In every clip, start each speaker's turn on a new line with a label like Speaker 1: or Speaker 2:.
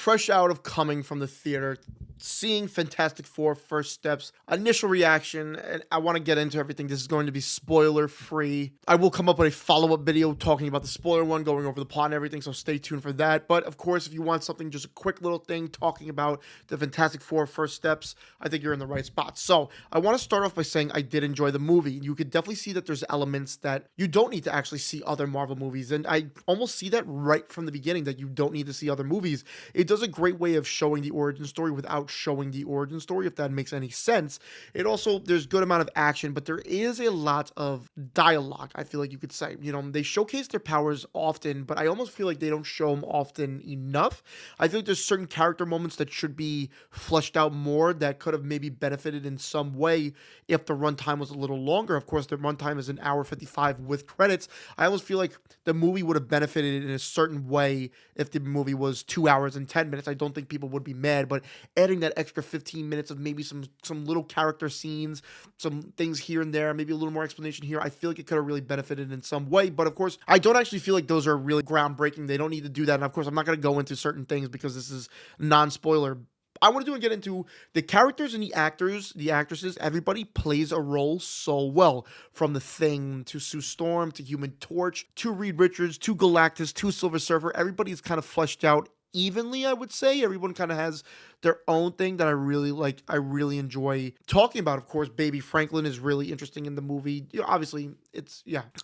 Speaker 1: fresh out of coming from the theater, seeing Fantastic Four First Steps, initial reaction, and I want to get into everything. This is going to be spoiler free. I will come up with a follow up video talking about the spoiler one, going over the plot and everything, so stay tuned for that. But of course, if you want something, just a quick little thing talking about the Fantastic Four First Steps, I think you're in the right spot. So I want to start off by saying I did enjoy the movie. You could definitely see that there's elements that you don't need to actually see other Marvel movies, and I almost see that right from the beginning, that you don't need to see other movies. It does a great way of showing the origin story without showing the origin story, if that makes any sense. It also, there's good amount of action, but there is a lot of dialogue, I feel like you could say. They showcase their powers often, but I almost feel like they don't show them often enough. I feel like there's certain character moments that should be fleshed out more, that could have maybe benefited in some way if the runtime was a little longer. Of course, the runtime is an hour 55 with credits. I almost feel like the movie would have benefited in a certain way if the movie was 2 hours and 10 minutes. I don't think people would be mad, but adding that extra 15 minutes of maybe some little character scenes, some things here and there, maybe a little more explanation here, I feel like it could have really benefited in some way. But of course, I don't actually feel like those are really groundbreaking. They don't need to do that. And of course, I'm not going to go into certain things because this is non-spoiler. I want to get into the characters and the actors, the actresses. Everybody plays a role so well. From The Thing to Sue Storm to Human Torch to Reed Richards to Galactus to Silver Surfer. Everybody's kind of fleshed out evenly, I would say. Everyone kind of has their own thing that I really like. I really enjoy talking about. Of course, Baby Franklin is really interesting in the movie. Obviously,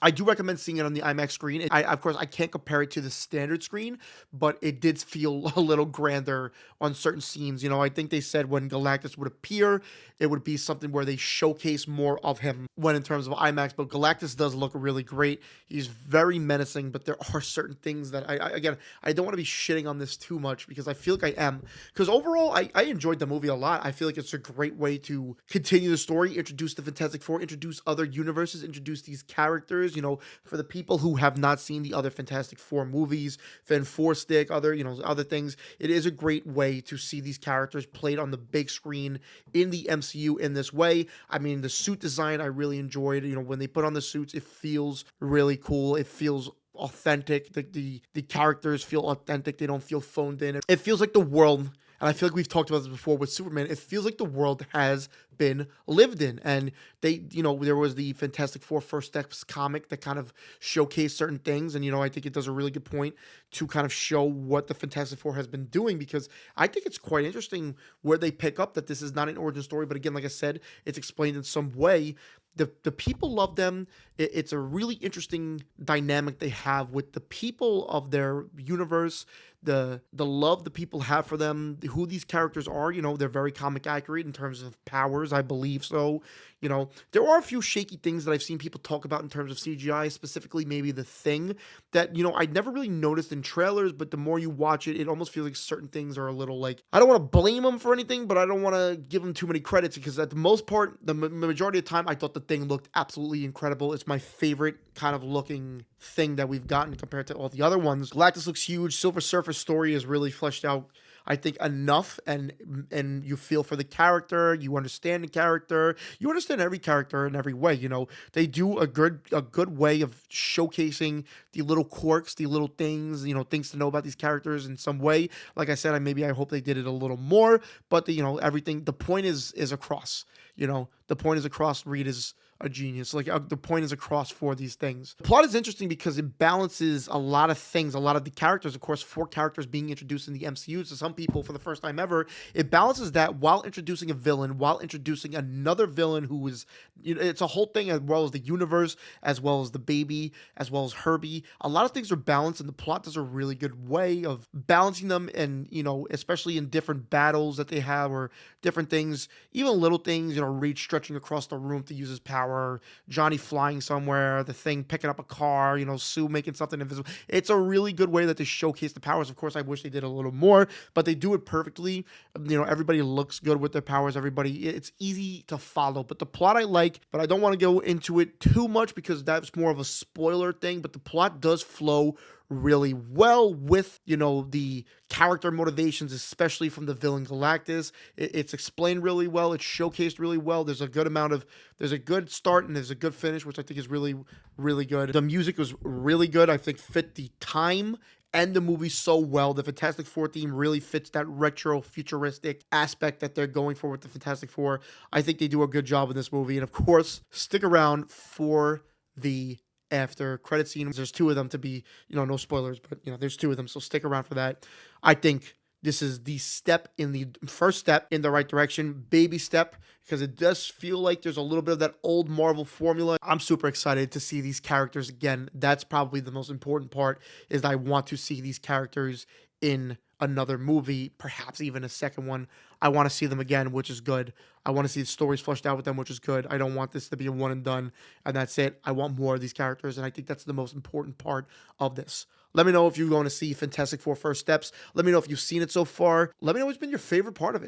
Speaker 1: I do recommend seeing it on the IMAX screen. Of course, I can't compare it to the standard screen, but it did feel a little grander on certain scenes. I think they said when Galactus would appear, it would be something where they showcase more of him when in terms of IMAX. But Galactus does look really great. He's very menacing, but there are certain things that I don't want to be shitting on this too much, because I feel like I am. Because overall, I enjoyed the movie a lot. I feel like it's a great way to continue the story, introduce the Fantastic Four, introduce other universes, introduce these characters. For the people who have not seen the other Fantastic Four movies, Fan Four Stick, other things, it is a great way to see these characters played on the big screen in the MCU in this way. I mean, the suit design I really enjoyed. When they put on the suits, it feels really cool. It feels authentic. The characters feel authentic. They don't feel phoned in. It feels like the world, and I feel like we've talked about this before with Superman, it feels like the world has been lived in. And there was the Fantastic Four First Steps comic that kind of showcased certain things. And, I think it does a really good point to kind of show what the Fantastic Four has been doing, because I think it's quite interesting where they pick up that this is not an origin story. But again, like I said, it's explained in some way. The people love them. It's a really interesting dynamic they have with the people of their universe, the love the people have for them, who these characters are. They're very comic accurate in terms of powers, I believe so. There are a few shaky things that I've seen people talk about in terms of CGI, specifically maybe The Thing, that, I'd never really noticed in trailers, but the more you watch it, it almost feels like certain things are a little like, I don't want to blame them for anything, but I don't want to give them too many credits, because at the most part, the majority of the time, I thought The Thing looked absolutely incredible. It's my favorite kind of looking thing that we've gotten compared to all the other ones. Galactus looks huge. Silver Surfer's story is really fleshed out, I think, enough, and you feel for the character, you understand the character, you understand every character in every way. They do a good way of showcasing the little quirks, the little things, things to know about these characters in some way. Like I said, I hope they did it a little more, but everything, the point is across. The point is across. Reed is a genius. The point is across for these things. The plot is interesting because it balances a lot of things, a lot of the characters. Of course, 4 characters being introduced in the MCU to some people for the first time ever. It balances that while introducing a villain, while introducing another villain who is, it's a whole thing, as well as the universe, as well as the baby, as well as Herbie. A lot of things are balanced, and the plot does a really good way of balancing them, and, especially in different battles that they have, or different things, even little things, Reed stretching across the room to use his power, Johnny flying somewhere, The Thing picking up a car, Sue making something invisible. It's a really good way that they showcase the powers. Of course, I wish they did a little more, but they do it perfectly. Everybody looks good with their powers. It's easy to follow. But the plot I like, but I don't want to go into it too much because that's more of a spoiler thing. But the plot does flow really well with, the character motivations, especially from the villain Galactus. It's explained really well. It's showcased really well. There's a good start and there's a good finish, which I think is really, really good. The music was really good. I think fit the time end the movie so well. The Fantastic Four theme really fits that retro futuristic aspect that they're going for with the Fantastic Four. I think they do a good job in this movie. And of course, stick around for the after credit scene. There's two of them to be, no spoilers, but there's two of them. So stick around for that. I think this is the first step in the right direction, baby step, because it does feel like there's a little bit of that old Marvel formula. I'm super excited to see these characters again. That's probably the most important part, is I want to see these characters in another movie, perhaps even a second one. I want to see them again, which is good. I want to see the stories fleshed out with them, which is good. I don't want this to be a one and done, and that's it. I want more of these characters, and I think that's the most important part of this. Let me know if you're going to see Fantastic Four First Steps. Let me know if you've seen it so far. Let me know what's been your favorite part of it.